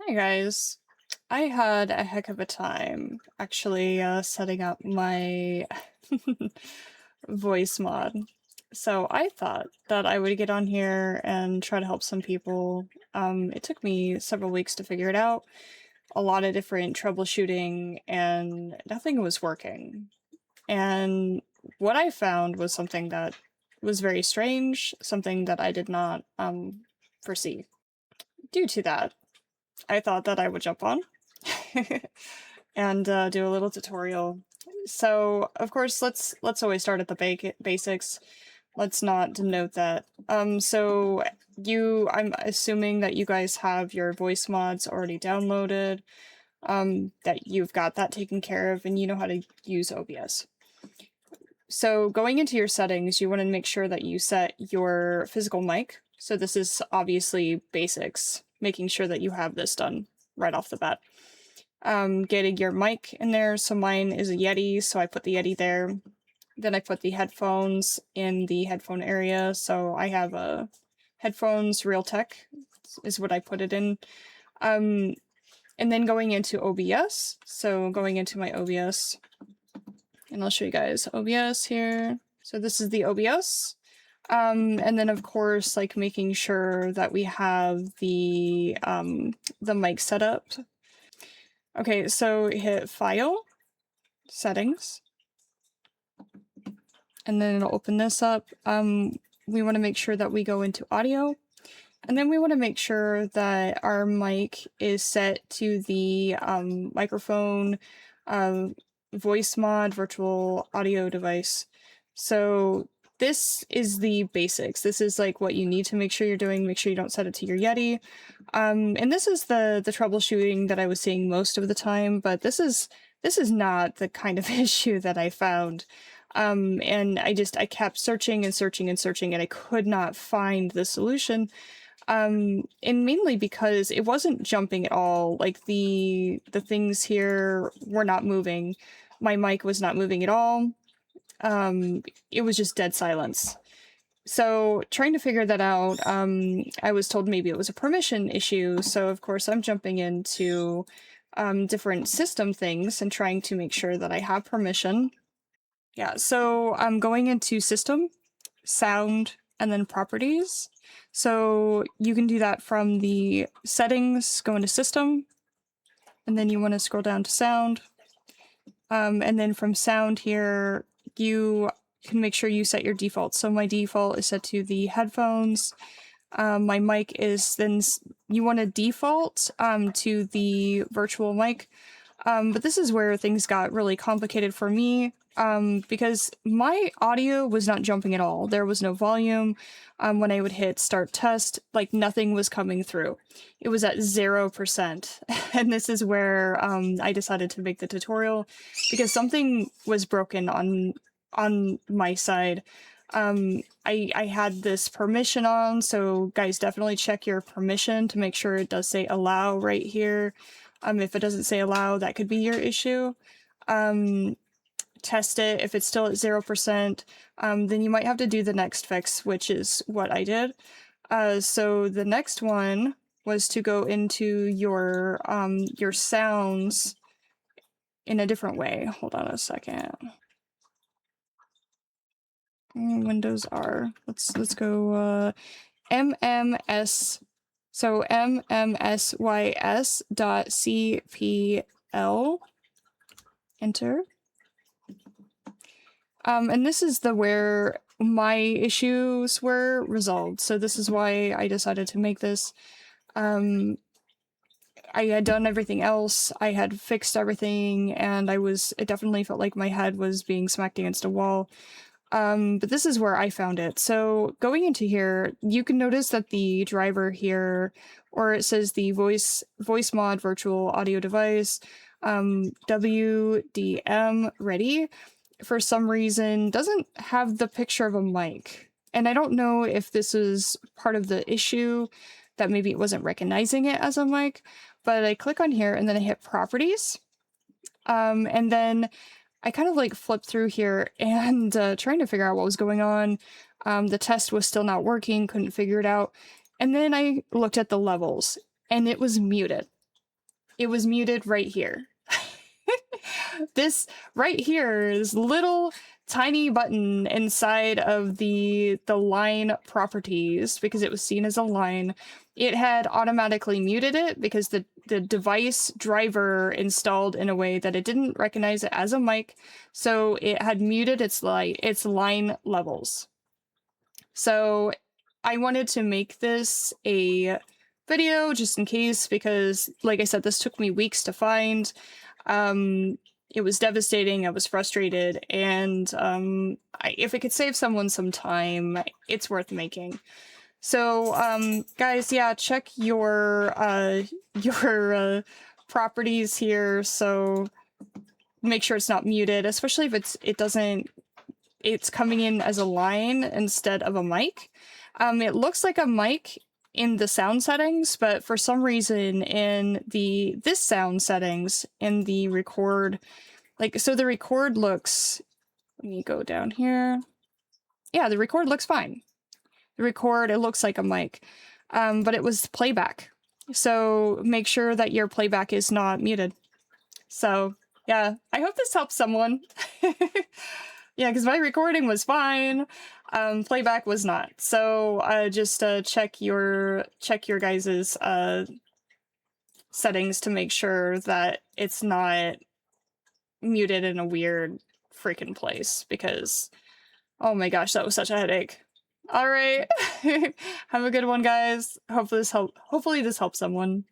Hi guys. I had a heck of a time actually setting up my voice mod. So I thought that I would get on here and try to help some people. It took me several weeks to figure it out, a lot of different troubleshooting, and nothing was working. And what I found was something that was very strange, something that I did not foresee. Due to that, I thought that I would jump on and do a little tutorial. So, of course, let's always start at the basics. Let's not denote that. So I'm assuming that you guys have your voice mods already downloaded, that you've got that taken care of, and you know how to use OBS. So going into your settings, you want to make sure that you set your physical mic. So this is obviously basics, making sure that you have this done right off the bat. Getting your mic in there. So mine is a Yeti, so I put the Yeti there. Then I put the headphones in the headphone area. So I have a headphones Realtek is what I put it in. And then going into OBS. So going into my OBS, and I'll show you guys OBS here. So this is the OBS. And then of course, like making sure that we have the mic set up. Okay, so hit File, Settings, and then it'll open this up. We want to make sure that we go into Audio, and then we want to make sure that our mic is set to the microphone Voicemod Virtual Audio Device. So this is the basics. This is like what you need to make sure you're doing. Make sure you don't set it to your Yeti. And this is the troubleshooting that I was seeing most of the time, but this is not the kind of issue that I found. And I kept searching and searching and searching, and I could not find the solution. And mainly because it wasn't jumping at all. Like the things here were not moving. My mic was not moving at all. It was just dead silence. So trying to figure that out, I was told maybe it was a permission issue. So of course I'm jumping into different system things and trying to make sure that I have permission. Yeah, so I'm going into System, Sound, and then Properties. So you can do that from the settings, go into System, and then you want to scroll down to Sound. And then from Sound here, you can make sure you set your default. So my default is set to the headphones. My mic is then, you want to default to the virtual mic. But this is where things got really complicated for me. Because my audio was not jumping at all. There was no volume. When I would hit start test, like nothing was coming through. It was at 0%. And this is where I decided to make the tutorial because something was broken on my side. I had this permission on, so guys, definitely check your permission to make sure it does say allow right here. If it doesn't say allow, that could be your issue. Test it. If it's still at 0%, then you might have to do the next fix, which is what I did. So the next one was to go into your sounds in a different way. Hold on a second. Windows+R. Let's go MMS. So mmsys.cpl. Enter. And this is where my issues were resolved. So this is why I decided to make this. I had done everything else. I had fixed everything, and it definitely felt like my head was being smacked against a wall. But this is where I found it. So going into here, you can notice that the driver here, or it says the Voicemod Virtual Audio Device, WDM ready, for some reason doesn't have the picture of a mic. And I don't know if this is part of the issue, that maybe it wasn't recognizing it as a mic, but I click on here and then I hit Properties. And then I kind of like flipped through here and trying to figure out what was going on. The test was still not working, couldn't figure it out. And then I looked at the levels and it was muted. it was muted right here. This right here is little tiny button inside of the line properties, because it was seen as a line. It had automatically muted it because the device driver installed in a way that it didn't recognize it as a mic, so it had muted its line levels. So I wanted to make this a video just in case, because like I said, this took me weeks to find. It was devastating, I was frustrated, and if it could save someone some time, it's worth making. So, guys, yeah, check your properties here, so make sure it's not muted, especially if it's coming in as a line instead of a mic. It looks like a mic in the sound settings, but for some reason in this sound settings in the record, so the record looks, let me go down here. Yeah, the record looks fine. The record, it looks like a mic, but it was playback. So make sure that your playback is not muted. So yeah, I hope this helps someone. Yeah, because my recording was fine, playback was not. So just check your guys's settings to make sure that it's not muted in a weird freaking place, because oh my gosh, that was such a headache. All right, have a good one, guys. Hopefully this helps someone.